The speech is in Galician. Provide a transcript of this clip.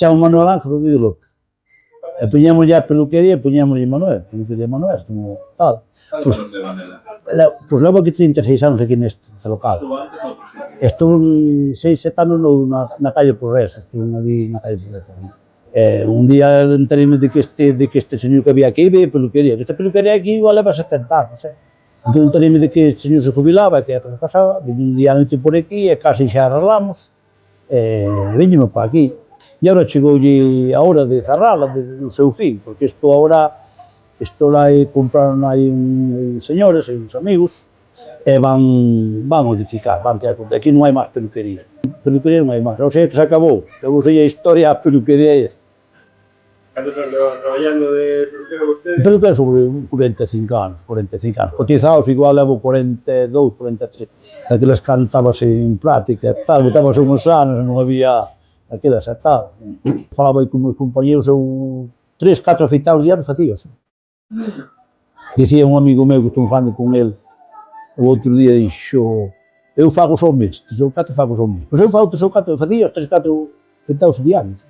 chama Manuel Ángel Rodríguez López. E puñemos ya a peluquería e puñémoslle Manuel, peluquería Manuel, como tal. Pois levo aquí 36 anos aquí neste local. Estou 6-7 anos na calle Progreso, estou ali na calle Progreso. Un día enterei-me de que este señor que había aquí veía peluquería, que esta peluquería aquí igual leva 70 anos, Entón enterei-me de que este señor se jubilaba, que era que pasaba, vim un día noite por aquí e casi xa arreglamos, viñeme para aquí. E agora chegoulle a hora de cerrala, do seu fin, porque isto agora compraron aí uns señores e uns amigos e van modificar, van tirar conta. Aquí non hai máis peluquería. Peluquería non hai máis, o sea que se acabou a historia a peluquería. Canto estás traballando de peluquero vostede? Peluquero sobre 45 anos. Cotizados igual levo 42, 43. Aqueles cantábase en práctica e tal, botábase uns anos, non había aquelas e tal. Falaba aí con meus compañeros, eu 3-4 afeitados diarios facíos. Dicía un amigo meu que estou falando con el, o outro día dixo, eu fago só un mes, 3 ou 4 fago só un mes. Pois eu fago 3 ou 4, facía 3-4 afeitados diarios.